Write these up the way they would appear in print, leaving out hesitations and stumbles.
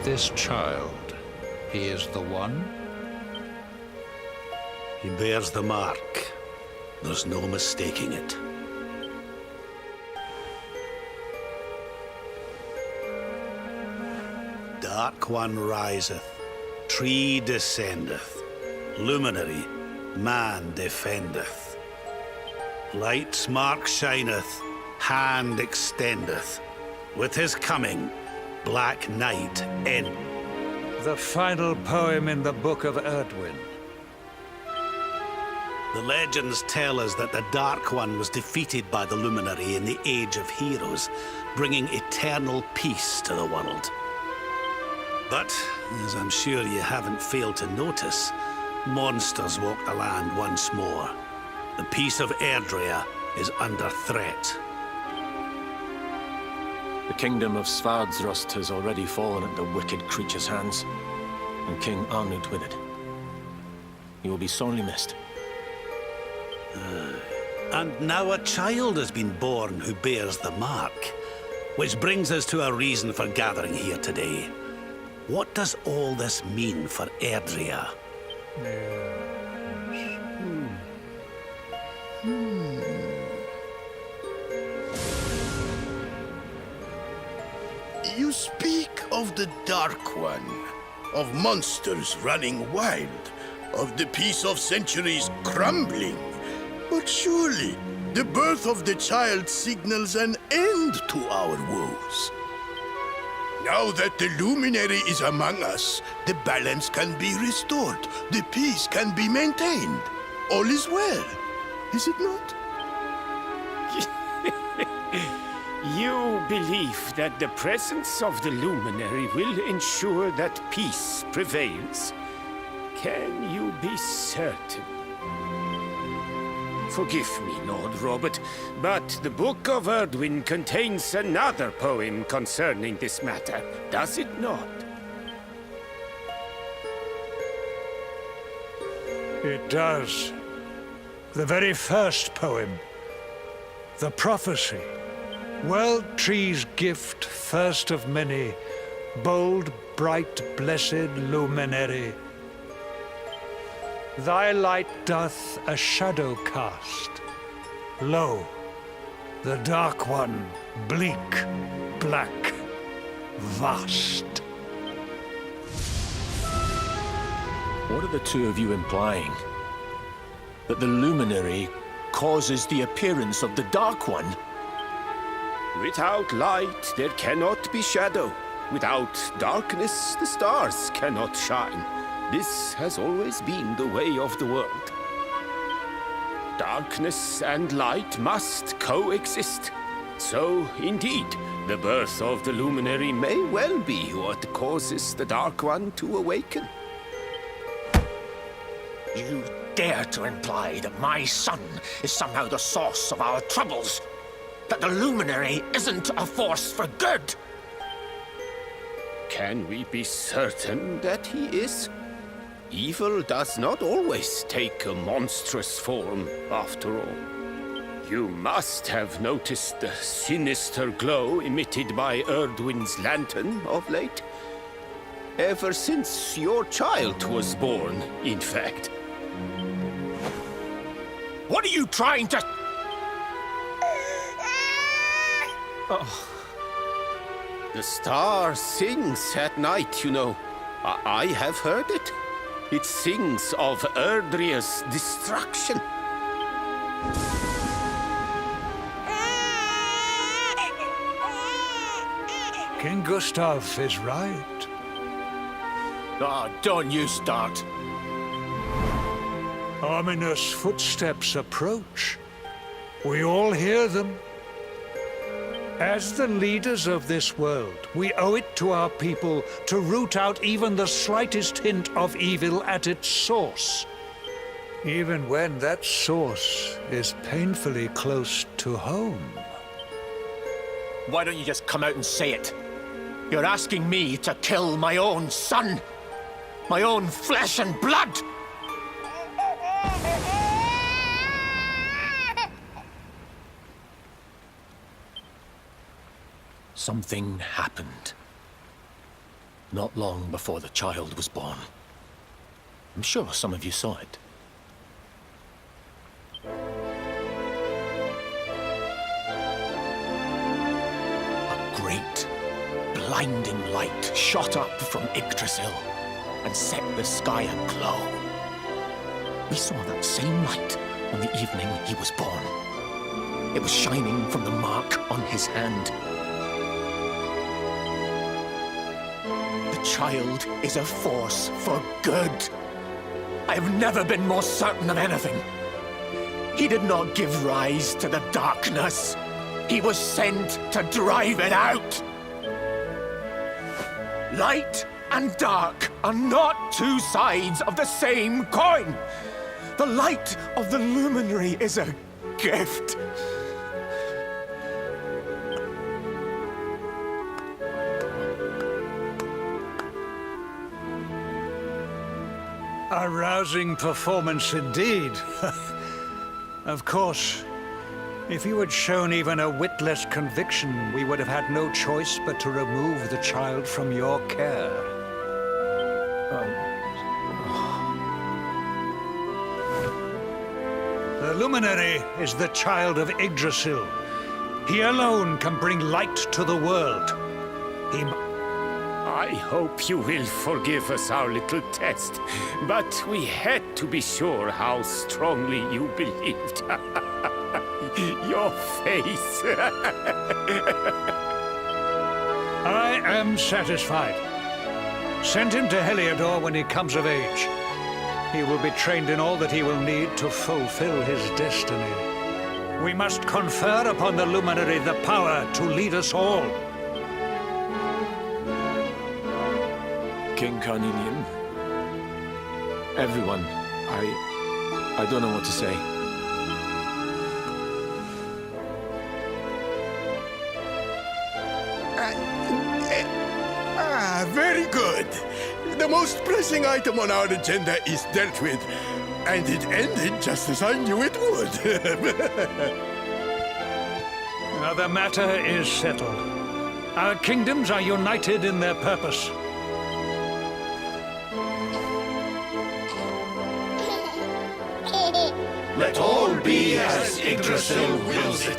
this child? He is the one? He bears the mark. There's no mistaking it. Dark One riseth, tree descendeth, luminary, man defendeth. Light's mark shineth, hand extendeth. With his coming, black night end. The final poem in the Book of Erdwin. The legends tell us that the Dark One was defeated by the Luminary in the Age of Heroes, bringing eternal peace to the world. But, as I'm sure you haven't failed to notice, monsters walk the land once more. The peace of Erdrea is under threat. The kingdom of Svardrust has already fallen at the wicked creature's hands, and King Arnut with it. He will be sorely missed. And now a child has been born who bears the mark. Which brings us to a reason for gathering here today. What does all this mean for Erdrea? You speak of the Dark One, of monsters running wild, of the peace of centuries crumbling. But surely, the birth of the child signals an end to our woes. Now that the Luminary is among us, the balance can be restored, the peace can be maintained. All is well, is it not? You believe that the presence of the Luminary will ensure that peace prevails? Can you be certain? Forgive me, Lord Robert, but the Book of Erdwin contains another poem concerning this matter, does it not? It does. The very first poem. The prophecy. World tree's gift, first of many. Bold, bright, blessed luminary. Thy light doth a shadow cast. Lo, the Dark One, bleak, black, vast. What are the two of you implying? That the Luminary causes the appearance of the Dark One? Without light, there cannot be shadow. Without darkness, the stars cannot shine. This has always been the way of the world. Darkness and light must coexist. So, indeed, the birth of the Luminary may well be what causes the Dark One to awaken. You dare to imply that my son is somehow the source of our troubles? That the Luminary isn't a force for good? Can we be certain that he is? Evil does not always take a monstrous form, after all. You must have noticed the sinister glow emitted by Erdwin's lantern of late. Ever since your child was born, in fact. What are you trying to... The star sings at night, you know. I have heard it. It sings of Erdrea's destruction. King Gustav is right. Oh, don't you start. Ominous footsteps approach. We all hear them. As the leaders of this world, we owe it to our people to root out even the slightest hint of evil at its source. Even when that source is painfully close to home. Why don't you just come out and say it? You're asking me to kill my own son. My own flesh and blood. Something happened. not long before the child was born. I'm sure some of you saw it. A great, blinding light shot up from Yggdrasil and set the sky aglow. We saw that same light on the evening he was born. It was shining from the mark on his hand. The child is a force for good. I have never been more certain of anything. He did not give rise to the darkness. He was sent to drive it out. Light and dark are not two sides of the same coin. The light of the luminary is a gift. A rousing performance indeed. Of course, if you had shown even a whit less conviction, we would have had no choice but to remove the child from your care. The luminary is the child of Yggdrasil. He alone can bring light to the world. I hope you will forgive us our little test, but we had to be sure how strongly you believed. Your face. I am satisfied. Send him to Heliodor when he comes of age. He will be trained in all that he will need to fulfill his destiny. We must confer upon the luminary the power to lead us all. King Carnelian. Everyone, I don't know what to say. Very good. The most pressing item on our agenda is dealt with, and it ended just as I knew it would. Now the matter is settled. Our kingdoms are united in their purpose. Let all be as Yggdrasil wills it.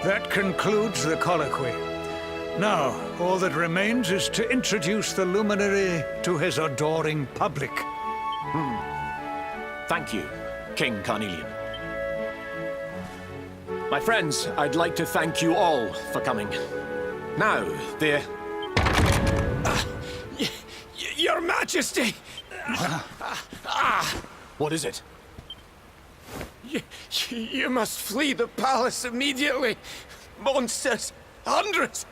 That concludes the colloquy. Now, all that remains is to introduce the luminary to his adoring public. Thank you, King Carnelian. My friends, I'd like to thank you all for coming. Now, Your Majesty! what is it? You must flee the palace immediately. Monsters! Hundreds!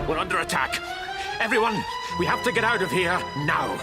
We're under attack. Everyone, we have to get out of here now.